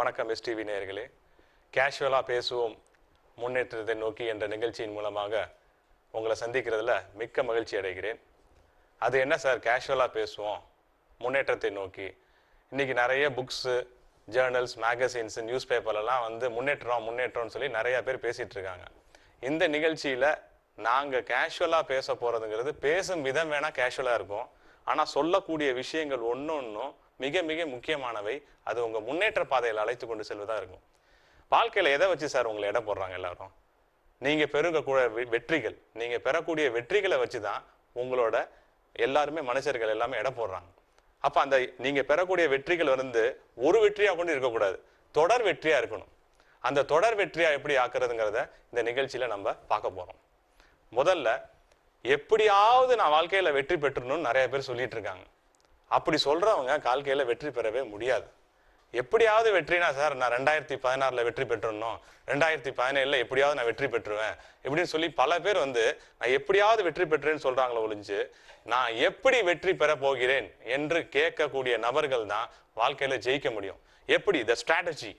வணக்கம் எஸ்டிவி நேயர்களே. கேஷுவலாக பேசுவோம் முன்னேற்றத்தை நோக்கி என்ற நிகழ்ச்சியின் மூலமாக உங்களை சந்திக்கிறதுல மிக்க மகிழ்ச்சி அடைகிறேன். அது என்ன சார் கேஷுவலாக பேசுவோம் முன்னேற்றத்தை நோக்கி? இன்றைக்கி நிறைய புக்ஸு, ஜேர்னல்ஸ், மேகசின்ஸு, நியூஸ் பேப்பர்லாம் முன்னேற்றம்னு சொல்லி நிறையா பேர் பேசிகிட்டு இருக்காங்க. இந்த நிகழ்ச்சியில் நாங்கள் கேஷுவலாக பேச போகிறதுங்கிறது பேசும் விதம் வேணால் கேஷுவலாக இருக்கும். ஆனால் சொல்லக்கூடிய விஷயங்கள் ஒன்றும் மிக மிக முக்கியமானவை. அது உங்கள் முன்னேற்ற பாதையில் அழைத்து கொண்டு செல்வதாக இருக்கும். வாழ்க்கையில் எதை வச்சு சார் உங்களை எடை போடுறாங்க எல்லாரும்? நீங்கள் பெறக்கூடிய வெற்றிகளை வச்சு தான் உங்களோட எல்லாருமே மனுஷர்கள் எல்லாமே எடை போடுறாங்க. அப்போ அந்த நீங்கள் பெறக்கூடிய வெற்றிகள் ஒரு வெற்றியாக கொண்டு இருக்கக்கூடாது, தொடர் வெற்றியாக இருக்கணும். அந்த தொடர் வெற்றியாக எப்படி ஆக்குறதுங்கிறத இந்த நிகழ்ச்சியில் நம்ம பார்க்க போகிறோம். முதல்ல, எப்படியாவது நான் வாழ்க்கையில் வெற்றி பெற்றணும்னு நிறைய பேர் சொல்லிட்டு இருக்காங்க. அப்படி சொல்கிறவங்க வாழ்க்கையில் வெற்றி பெறவே முடியாது. எப்படியாவது வெற்றினா, சார் நான் 2016 வெற்றி பெற்றணும், 2017 எப்படியாவது நான் வெற்றி பெற்றுவேன் இப்படின்னு சொல்லி பல பேர் நான் எப்படியாவது வெற்றி பெற்றேன்னு சொல்கிறாங்களோ ஒழிஞ்சு, நான் எப்படி வெற்றி பெற போகிறேன் என்று கேட்கக்கூடிய நபர்கள் தான் வாழ்க்கையில் ஜெயிக்க முடியும். எப்படி த ஸ்ட்ராட்டஜி,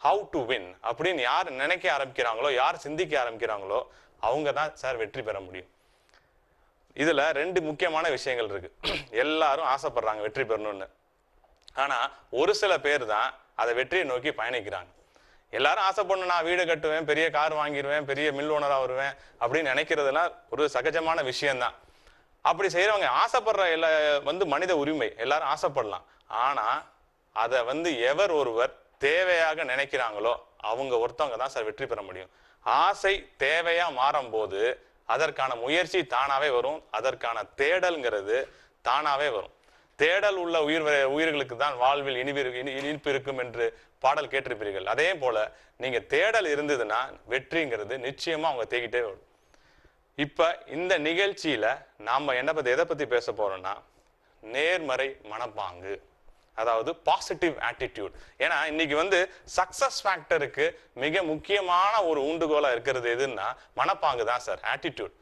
ஹவு டு வின் அப்படின்னு யார் நினைக்க ஆரம்பிக்கிறாங்களோ, யார் சிந்திக்க ஆரம்பிக்கிறாங்களோ அவங்க தான் சார் வெற்றி பெற முடியும். இதுல ரெண்டு முக்கியமான விஷயங்கள் இருக்கு. எல்லாரும் ஆசைப்படுறாங்க வெற்றி பெறணும்னு. ஆனா ஒரு சில பேர் தான் அதை வெற்றியை நோக்கி பயணிக்கிறாங்க. எல்லாரும் ஆசைப்படணும், நான் வீடு கட்டுவேன், பெரிய கார் வாங்கிடுவேன், பெரிய மில் ஓனரா வருவேன் அப்படின்னு நினைக்கிறதுலாம் ஒரு சகஜமான விஷயம்தான். அப்படி செய்யறவங்க ஆசைப்படுற மனித உரிமை, எல்லாரும் ஆசைப்படலாம். ஆனா அதை எவர் ஒருவர் தேவையாக நினைக்கிறாங்களோ அவங்க ஒருத்தவங்க தான் சார் வெற்றி பெற முடியும். ஆசை தேவையா மாறும் போது அதற்கான முயற்சி தானாவே வரும், அதற்கான தேடல்ங்கிறது தானாவே வரும். தேடல் உள்ள உயிர்களுக்கு தான் வாழ்வில் இனிப்பு இருக்கும் என்று பாடல் கேட்டிருப்பீர்கள். அதே போல நீங்க தேடல் இருந்ததுன்னா வெற்றிங்கிறது நிச்சயமா அவங்க தேக்கிட்டே வரும். இப்ப இந்த நிகழ்ச்சியில நாம எதை பத்தி பேச போறோம்னா, நேர்மறை மனப்பாங்கு, அதாவது பாசிட்டிவ் ஆட்டிடியூட். ஏன்னா இன்னைக்கு சக்சஸ் ஃபேக்டருக்கு மிக முக்கியமான ஒரு ஊண்டுகோலா இருக்கிறது எதுன்னா மனப்பாங்கு தான் சார், ஆட்டிடியூட்.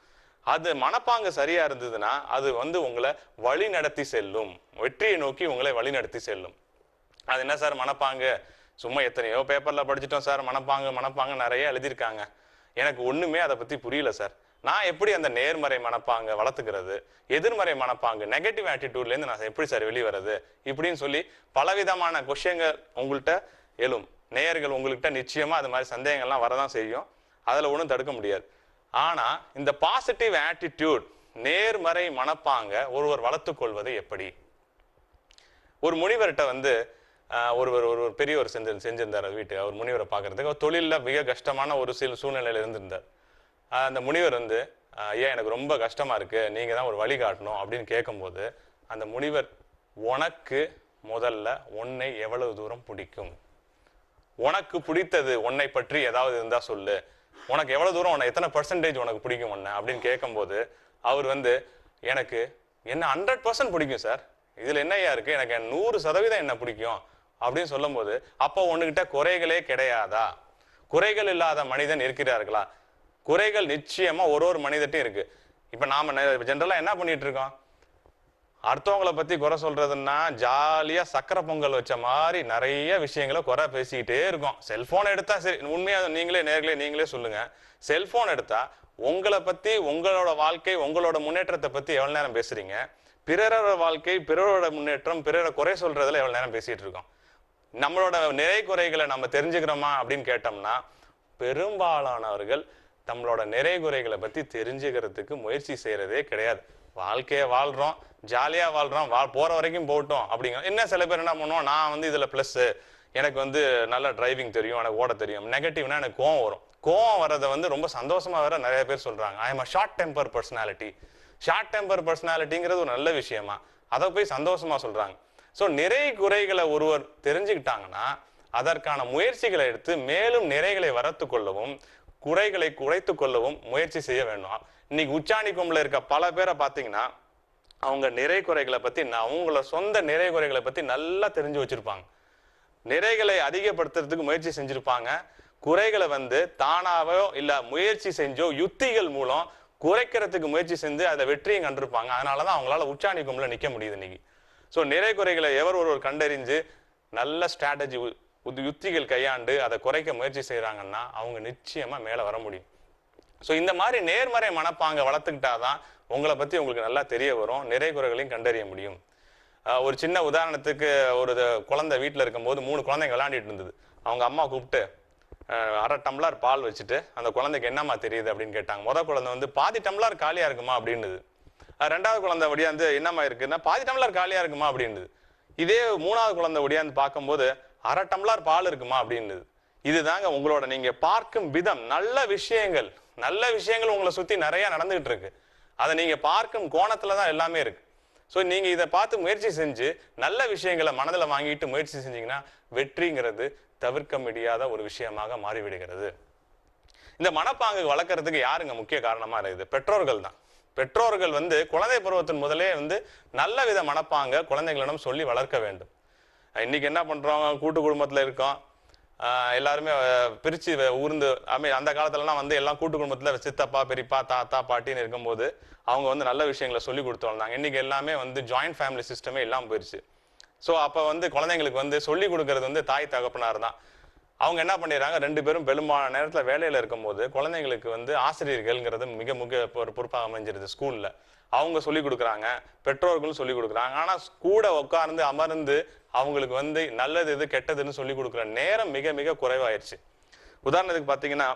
அது மனப்பாங்கு சரியா இருந்ததுன்னா அது உங்களை வழி நடத்தி செல்லும், வெற்றியை நோக்கி உங்களை வழி நடத்தி செல்லும். அது என்ன சார் மனப்பாங்கு? சும்மா எத்தனையோ பேப்பர்ல படிச்சுட்டோம் சார், மனப்பாங்கு நிறைய எழுதியிருக்காங்க. எனக்கு ஒண்ணுமே அதை பத்தி புரியல சார். நான் எப்படி அந்த நேர்மறை மனப்பாங்க வளர்த்துக்கிறது, எதிர்மறை மனப்பாங்கு, நெகட்டிவ் ஆட்டிடியூட்லேருந்து நான் எப்படி சார் வெளிவரது இப்படின்னு சொல்லி பலவிதமான கொஸ்டின்கள் உங்கள்கிட்ட எழும். நேயர்கள் உங்கள்கிட்ட நிச்சயமா அது மாதிரி சந்தேகங்கள்லாம் வரதான் செய்யும், அதில் ஒன்றும் தடுக்க முடியாது. ஆனால் இந்த பாசிட்டிவ் ஆட்டிடியூட், நேர்மறை மனப்பாங்க ஒருவர் வளர்த்து கொள்வது எப்படி? ஒரு முனிவர்கிட்ட ஒரு பெரியவர் செஞ்சிருந்தார் வீட்டுக்கு. அவர் முனிவரை பார்க்கறதுக்கு அவர் தொழிலில் மிக கஷ்டமான ஒரு சில சூழ்நிலையில் இருந்திருந்தார். அந்த முனிவர் ஐயா எனக்கு ரொம்ப கஷ்டமா இருக்கு, நீங்க தான் ஒரு வழி காட்டணும் அப்படின்னு கேட்கும்போது, அந்த முனிவர், உனக்கு முதல்ல உன்னை எவ்வளவு தூரம் பிடிக்கும், உனக்கு பிடித்தது உன்னை பற்றி ஏதாவது இருந்தா சொல்லு, உனக்கு எவ்வளவு தூரம், எத்தனை % உனக்கு பிடிக்கும் உன்னை அப்படின்னு கேட்கும்போது அவர் எனக்கு என்ன 100% பிடிக்கும் சார், இதுல என்னையா இருக்கு, எனக்கு 100% என்ன பிடிக்கும் அப்படின்னு சொல்லும் போது, அப்போ உன்கிட்ட குறைகளே கிடையாதா? குறைகள் இல்லாத மனிதன் இருக்கிறார்களா? குறைகள் நிச்சயமா ஒரு மனிதட்டையும் இருக்கு. இப்ப நாம ஜென்ரலா என்ன பண்ணிட்டு இருக்கோம், அடுத்தவங்களை பத்தி குறை சொல்றதுன்னா ஜாலியா சக்கரை பொங்கல் வச்ச மாதிரி நிறைய விஷயங்களை குறை பேசிக்கிட்டே இருக்கோம். செல்போன் எடுத்தா சரி, உண்மையா நீங்களே சொல்லுங்க, செல்போன் எடுத்தா உங்களை பத்தி, உங்களோட வாழ்க்கை, உங்களோட முன்னேற்றத்தை பத்தி எவ்வளவு நேரம் பேசுறீங்க? பிறரோட வாழ்க்கை, பிறரோட முன்னேற்றம், பிறரோட குறை சொல்றதுல எவ்வளவு நேரம் பேசிட்டு இருக்கோம்? நம்மளோட நிறை குறைகளை நம்ம தெரிஞ்சுக்கிறோமா அப்படின்னு கேட்டோம்னா, பெரும்பாலானவர்கள் நம்மளோட நிறை குறைகளை பத்தி தெரிஞ்சுக்கிறதுக்கு முயற்சி செய்யறதே கிடையாது. வாழ்க்கைய வாழ்றோம், ஜாலியா வாழ்றோம், போற வரைக்கும் போட்டோம் அப்படிங்கிற. என்ன சில பேர் என்ன பண்ணுவோம், நான் இதுல பிளஸ், எனக்கு நல்லா டிரைவிங் தெரியும், எனக்கு ஓட தெரியும். நெகட்டிவ்னா எனக்கு கோவம் வரும். கோவம் வரதை ரொம்ப சந்தோஷமா வேற நிறைய பேர் சொல்றாங்க. I'm a short temper personality. Short temper பர்சனாலிட்டிங்கிறது ஒரு நல்ல விஷயமா, அதை போய் சந்தோஷமா சொல்றாங்க. ஸோ நிறை குறைகளை ஒருவர் தெரிஞ்சுக்கிட்டாங்கன்னா அதற்கான முயற்சிகளை எடுத்து மேலும் நிறைகளை வளர்த்து கொள்ளவும், குறைகளை குறைத்து கொள்ளவும் முயற்சி செய்ய வேண்டும். இன்னைக்கு உச்சாணி கொம்புல இருக்க பல பேரை பார்த்தீங்கன்னா அவங்க நிறை குறைகளை பத்தி, அவங்களோட சொந்த நிறை குறைகளை பத்தி நல்லா தெரிஞ்சு வச்சிருப்பாங்க. நிறைகளை அதிகப்படுத்துறதுக்கு முயற்சி செஞ்சிருப்பாங்க. குறைகளை தானாவோ இல்ல முயற்சி செஞ்சோ யுத்திகள் மூலம் குறைக்கிறதுக்கு முயற்சி செஞ்சு அதை வெற்றியும் கண்டிருப்பாங்க. அதனாலதான் அவங்களால உச்சாணி கொம்புல நிக்க முடியுது இன்னைக்கு. ஸோ நிறை குறைகளை ஒருவர் கண்டறிஞ்சு நல்ல ஸ்ட்ராட்டஜி யுத்திகள் கையாண்டு அதை குறைக்க முயற்சி செய்கிறாங்கன்னா அவங்க நிச்சயமாக மேலே வர முடியும். ஸோ இந்த மாதிரி நேர்மறை மனப்பாங்க வளர்த்துக்கிட்டாதான் உங்களை பற்றி உங்களுக்கு நல்லா தெரிய வரும், நிறை குறைகளையும் கண்டறிய முடியும். ஒரு சின்ன உதாரணத்துக்கு, ஒரு குழந்தை வீட்டில் இருக்கும்போது 3 குழந்தைங்க விளையாண்டிட்டு இருந்தது. அவங்க அம்மா கூப்பிட்டு அரை டம்ளர் பால் வச்சுட்டு அந்த குழந்தைக்கு என்னம்மா தெரியுது அப்படின்னு கேட்டாங்க. முதல் குழந்தை வந்து பாதி டம்ளர் காலியாக இருக்குமா அப்படின்னுது. ரெண்டாவது குழந்தை ஒடியாந்து என்னம்மா இருக்குன்னா பாதி டம்ளர் காலியாக இருக்குமா அப்படின்னுது. இதே 3வது குழந்தை ஒடியாந்து பார்க்கும்போது அரை டம்ளர் பால் இருக்குமா அப்படின்னுது. இதுதாங்க உங்களோட நீங்க பார்க்கும் விதம். நல்ல விஷயங்கள் உங்களை சுத்தி நிறைய நடந்துகிட்டு இருக்கு. அதை நீங்க பார்க்கும் கோணத்துல தான் எல்லாமே இருக்கு. ஸோ நீங்க இதை பார்த்து முயற்சி செஞ்சு நல்ல விஷயங்களை மனதில் வாங்கிட்டு முயற்சி செஞ்சீங்கன்னா வெற்றிங்கிறது தவிர்க்க முடியாத ஒரு விஷயமாக மாறிவிடுகிறது. இந்த மனப்பாங்கு வளர்க்கறதுக்கு யாருங்க முக்கிய காரணமா இருக்குது? பெற்றோர்கள் தான். பெற்றோர்கள் வந்து குழந்தை பருவத்தின் முதலே வந்து நல்ல வித மனப்பாங்க குழந்தைகளிடம் சொல்லி வளர்க்க வேண்டும். இன்னைக்கு என்ன பண்றோம், கூட்டு குடும்பத்துல இருக்கோம், எல்லாருமே பிரிச்சு ஊர்ந்து அந்த காலத்துலலாம் வந்து எல்லாம் கூட்டு குடும்பத்துல சித்தப்பா பெரியப்பா தாத்தா பாட்டின்னு இருக்கும்போது அவங்க வந்து நல்ல விஷயங்களை சொல்லி கொடுத்து வந்தாங்க. இன்னைக்கு எல்லாமே வந்து ஜாயிண்ட் ஃபேமிலி சிஸ்டமே இல்லாமல் போயிடுச்சு. ஸோ அப்போ வந்து குழந்தைங்களுக்கு வந்து சொல்லி கொடுக்கறது வந்து தாய் தகப்பனார் தான். அவங்க என்ன பண்ணிடுறாங்க, 2 பேரும் பெரும்பாலான நேரத்தில் வேலையில் இருக்கும்போது குழந்தைங்களுக்கு வந்து ஆசிரியர்கள்ங்கிறது மிக முக்கிய ஒரு பொறுப்பாக அமைஞ்சிருது. ஸ்கூலில் அவங்க சொல்லி கொடுக்குறாங்க, பெற்றோர்களும் சொல்லி கொடுக்குறாங்க. ஆனால் கூட உட்கார்ந்து அமர்ந்து அவங்களுக்கு வந்து நல்லது எது கெட்டதுன்னு சொல்லி கொடுக்குற நேரம் மிக மிக குறைவாயிருச்சு. உதாரணத்துக்கு பார்த்தீங்கன்னா,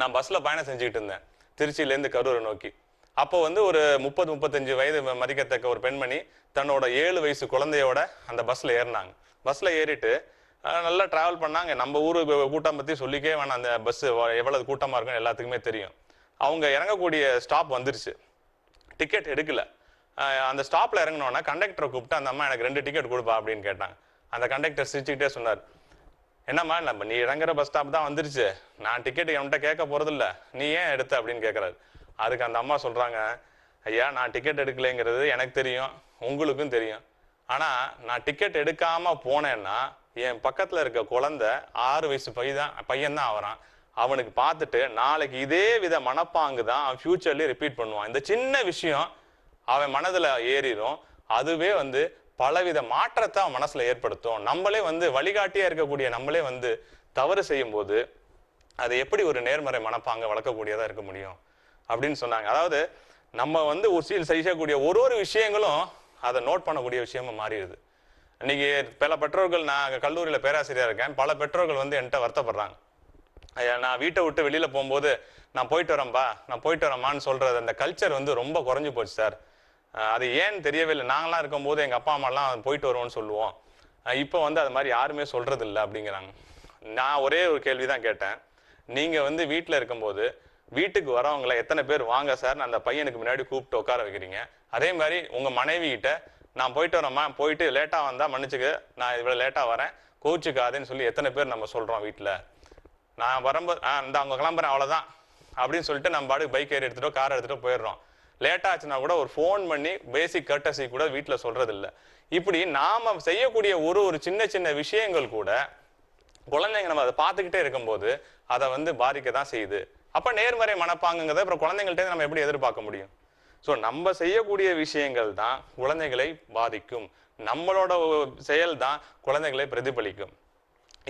நான் பஸ்ஸில் பயணம் செஞ்சுக்கிட்டு இருந்தேன் திருச்சியிலேருந்து கரூரை நோக்கி. அப்போ வந்து ஒரு 30-35 வயது மதிக்கத்தக்க ஒரு பெண்மணி தன்னோட 7 வயசு குழந்தையோட அந்த பஸ்ஸில் ஏறினாங்க. பஸ்ஸில் ஏறிட்டு நல்லா டிராவல் பண்ணாங்க. நம்ம ஊரு கூட்டம் பற்றி சொல்லிக்கவே வேணாம், அந்த பஸ்ஸு எவ்வளவு கூட்டமாக இருக்குன்னு எல்லாத்துக்குமே தெரியும். அவங்க இறங்கக்கூடிய ஸ்டாப் வந்துருச்சு, டிக்கெட் எடுக்கல. அந்த ஸ்டாப்பில் இறங்கினோன்னா கண்டக்டரை கூப்பிட்டு அந்த அம்மா எனக்கு 2 டிக்கெட் கொடுப்பா அப்படின்னு கேட்டாங்க. அந்த கண்டக்டர் சிரிச்சுக்கிட்டே சொன்னார், என்னம்மா நம்ம நீ இறங்குற பஸ் ஸ்டாப் தான் வந்துருச்சு, நான் டிக்கெட் என்கிட்ட கேட்க போகிறதில்ல, நீ ஏன் எடுத்த அப்படின்னு கேட்குறாரு. அதுக்கு அந்த அம்மா சொல்கிறாங்க, ஐயா நான் டிக்கெட் எடுக்கலைங்கிறது எனக்கு தெரியும், உங்களுக்கும் தெரியும். ஆனால் நான் டிக்கெட் எடுக்காமல் போனேன்னா என் பக்கத்தில் இருக்க குழந்தை 6 வயசு பையன்தான் ஆகிறான். அவனுக்கு பார்த்துட்டு நாளைக்கு இதே வித மனப்பாங்கு தான் அவன் ஃபியூச்சர்லேயே ரிப்பீட் பண்ணுவான். இந்த சின்ன விஷயம் அவன் மனதில் ஏறிடும். அதுவே வந்து பலவித மாற்றத்தை அவன் மனசில் ஏற்படுத்தும். நம்மளே வந்து வழிகாட்டியாக இருக்கக்கூடிய நம்மளே வந்து தவறு செய்யும் போது அது எப்படி ஒரு நேர்மறை மனப்பாங்க வளர்க்கக்கூடியதாக இருக்க முடியும் அப்படின்னு சொன்னாங்க. அதாவது நம்ம வந்து செய்யக்கூடிய ஒரு விஷயங்களும் அதை நோட் பண்ணக்கூடிய விஷயமா மாறிடுது. இன்னைக்கு பல பெற்றோர்கள், நான் கல்லூரியில் பேராசிரியராக இருக்கேன், பல பெற்றோர்கள் வந்து என்கிட்ட வருத்தப்படுறாங்க. நான் வீட்டை விட்டு வெளியில் போகும்போது நான் போயிட்டு வரேம்மான்னு சொல்கிறது, அந்த கல்ச்சர் வந்து ரொம்ப குறைஞ்சி போச்சு சார். அது ஏன்னு தெரியவே இல்லை. நாங்களாம் இருக்கும்போது எங்கள் அப்பா அம்மாலாம் போயிட்டு வருவோம்னு சொல்லுவோம், இப்போ வந்து அது மாதிரி யாருமே சொல்கிறது இல்லை அப்படிங்கிறாங்க. நான் ஒரே ஒரு கேள்வி தான் கேட்டேன், நீங்கள் வந்து வீட்டில் இருக்கும்போது வீட்டுக்கு வரவங்களை எத்தனை பேர் வாங்க சார் அந்த பையனுக்கு முன்னாடி கூப்பிட்டு உட்கார வைக்கிறீங்க? அதே மாதிரி உங்கள் மனைவி கிட்ட நான் போயிட்டு வரேம்மா, போயிட்டு லேட்டாக வந்தால் மன்னிச்சுக்கு, நான் இவ்வளோ லேட்டாக வரேன் கோவிச்சுக்காதுன்னு சொல்லி எத்தனை பேர் நம்ம சொல்கிறோம்? வீட்டில் நான் வரும்போது இந்த அவங்க கிளம்புறேன் அவ்வளோதான் அப்படின்னு சொல்லிட்டு நம்ம பாட்டுக்கு பைக் ஏறி எடுத்துகிட்டோ கார் எடுத்துகிட்டோ போயிடுறோம். லேட்டாக ஆச்சுன்னா கூட ஒரு ஃபோன் பண்ணி பேசிக் கர்ட்டசி கூட வீட்டில் சொல்கிறது இல்லை. இப்படி நாம் செய்யக்கூடிய ஒரு சின்ன சின்ன விஷயங்கள் கூட குழந்தைங்க நம்ம அதை பார்த்துக்கிட்டே இருக்கும்போது அதை வந்து பாதிக்க தான் செய்யுது. அப்போ நேர்மறை மனப்பாங்குங்கிறத அப்புறம் குழந்தைங்கள்ட்ட நம்ம எப்படி எதிர்பார்க்க முடியும்? ஸோ நம்ம செய்யக்கூடிய விஷயங்கள் தான் குழந்தைகளை பாதிக்கும், நம்மளோட செயல் தான் குழந்தைகளை பிரதிபலிக்கும்.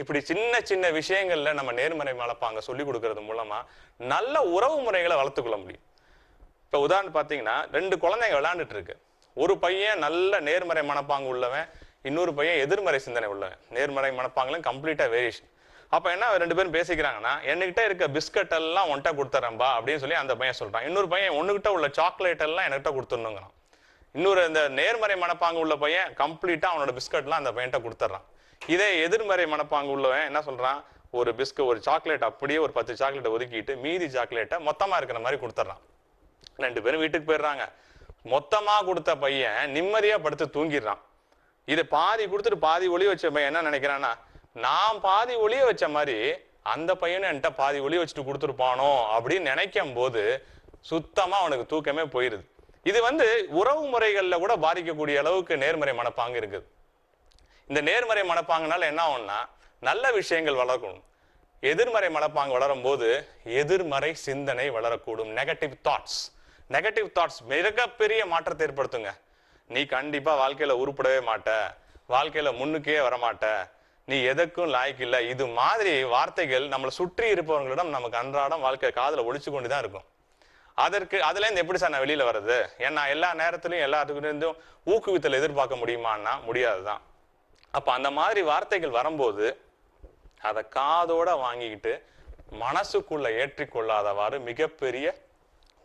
இப்படி சின்ன சின்ன விஷயங்கள்ல நம்ம நேர்மறை மனப்பாங்க சொல்லி கொடுக்கறது மூலமா நல்ல உறவு முறைகளை வளர்த்துக்கொள்ள முடியும். இப்போ உதாரணம் பார்த்தீங்கன்னா, 2 குழந்தைங்க விளையாண்டுட்டு இருக்கு. ஒரு பையன் நல்ல நேர்மறை மனப்பாங்கு உள்ளவன், இன்னொரு பையன் எதிர்மறை சிந்தனை உள்ளவன். நேர்மறை மனப்பாங்குல கம்ப்ளீட்டா வேரியேஷன். அப்போ என்ன 2 பேரும் பேசிக்கிறாங்கன்னா, என்கிட்ட இருக்க பிஸ்கட் எல்லாம் ஒன்ட்ட கொடுத்துறேன்பா அப்படின்னு சொல்லி அந்த பையன் சொல்றான். இன்னொரு பையன் ஒன்னுகிட்ட உள்ள சாக்லேட் எல்லாம் என்கிட்ட கொடுத்துடணுங்கிறான். இன்னொரு இந்த நேர்மறை மனப்பாங்கு உள்ள பையன் கம்ப்ளீட்டா அவனோட பிஸ்கட்லாம் அந்த பையன்ட்ட கொடுத்துட்றான். இதே எதிர்மறை மனப்பாங்கு உள்ளவன் என்ன சொல்றான், ஒரு சாக்லேட் அப்படியே ஒரு 10 சாக்லேட்டை ஒதுக்கிட்டு மீதி சாக்லேட்டை மொத்தமா இருக்கிற மாதிரி கொடுத்துட்றான். 2 பேரும் வீட்டுக்கு போயிடுறாங்க. மொத்தமா கொடுத்த பையன் நிம்மதியா படுத்து தூங்கிடுறான். இதை பாதி கொடுத்துட்டு பாதி ஒளிய வச்ச பையன் என்ன நினைக்கிறான்னா, நான் பாதி ஒளிய வச்ச மாதிரி அந்த பையனும் என்கிட்ட பாதி ஒளிய வச்சுட்டு கொடுத்துருப்பானோ அப்படின்னு நினைக்கும் போது சுத்தமா அவனுக்கு தூக்கமே போயிருது. இது வந்து உறவு முறைகள்ல கூட பாதிக்கக்கூடிய அளவுக்கு நேர்மறை மனப்பாங்கு இருக்குது. இந்த நேர்மறை மனப்பாங்குனால என்ன ஆகும்னா, நல்ல விஷயங்கள் வளரக்கூடும். எதிர்மறை மனப்பாங்கு வளரும் போது எதிர்மறை சிந்தனை வளரக்கூடும். நெகட்டிவ் தாட்ஸ் மிகப்பெரிய மாற்றத்தை ஏற்படுத்துங்க. நீ கண்டிப்பா வாழ்க்கையில உருப்படவே மாட்ட, வாழ்க்கையில முன்னுக்கே வரமாட்ட, நீ எதற்கும் லாய்க்கு இல்லை, இது மாதிரி வார்த்தைகள் நம்மளை சுற்றி இருப்பவர்களிடம் நமக்கு அன்றாடம் வாழ்க்கை காதுல ஒழிச்சு கொண்டுதான் இருக்கும். அதுல இருந்து எப்படி சார் நான் வெளியில வர்றது? ஏன்னா எல்லா நேரத்திலையும் எல்லாத்துக்கிட்டும் ஊக்குவித்தல் எதிர்பார்க்க முடியுமான்னா முடியாதுதான். அப்ப அந்த மாதிரி வார்த்தைகள் வரும்போது அதை காதோட வாங்கிக்கிட்டு மனசுக்குள்ள ஏற்றிக்கொள்ளாதவாறு மிகப்பெரிய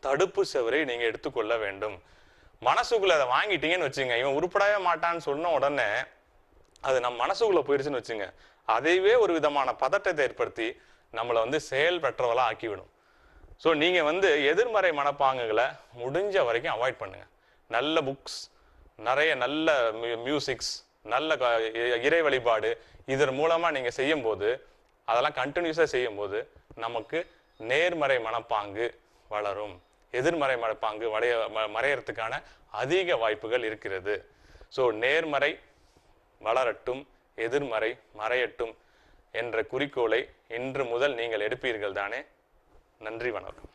தடுப்பு செவரை நீங்க எடுத்துக்கொள்ள வேண்டும். மனசுக்குள்ள அதை வாங்கிட்டீங்கன்னு வச்சுங்க, இவன் உருப்படவே மாட்டான்னு சொன்ன உடனே அது நம்ம மனசுக்குள்ள போயிருச்சுன்னு வச்சுங்க, அதைவே ஒரு விதமான பதட்டத்தை ஏற்படுத்தி நம்மளை செயல் பெற்றவளா ஆக்கிவிடும். ஸோ நீங்க எதிர்மறை மனப்பாங்குகளை முடிஞ்ச வரைக்கும் அவாய்ட் பண்ணுங்க. நல்ல புக்ஸ், நிறைய நல்ல மியூசிக்ஸ், நல்ல இறை வழிபாடு, இதன் மூலமா நீங்க செய்யும் போது, அதெல்லாம் கண்டினியூஸா செய்யும் போது நமக்கு நேர்மறை மனப்பாங்கு வளரும். எதிர்மறை மனப்பாங்கு மறையறதுக்கான அதிக வாய்ப்புகள் இருக்கிறது. ஸோ நேர்மறை வளரட்டும், எதிர்மறை மறையட்டும் என்ற குறிக்கோளை இன்று முதல் நீங்கள் எடுப்பீர்கள் தானே? நன்றி, வணக்கம்.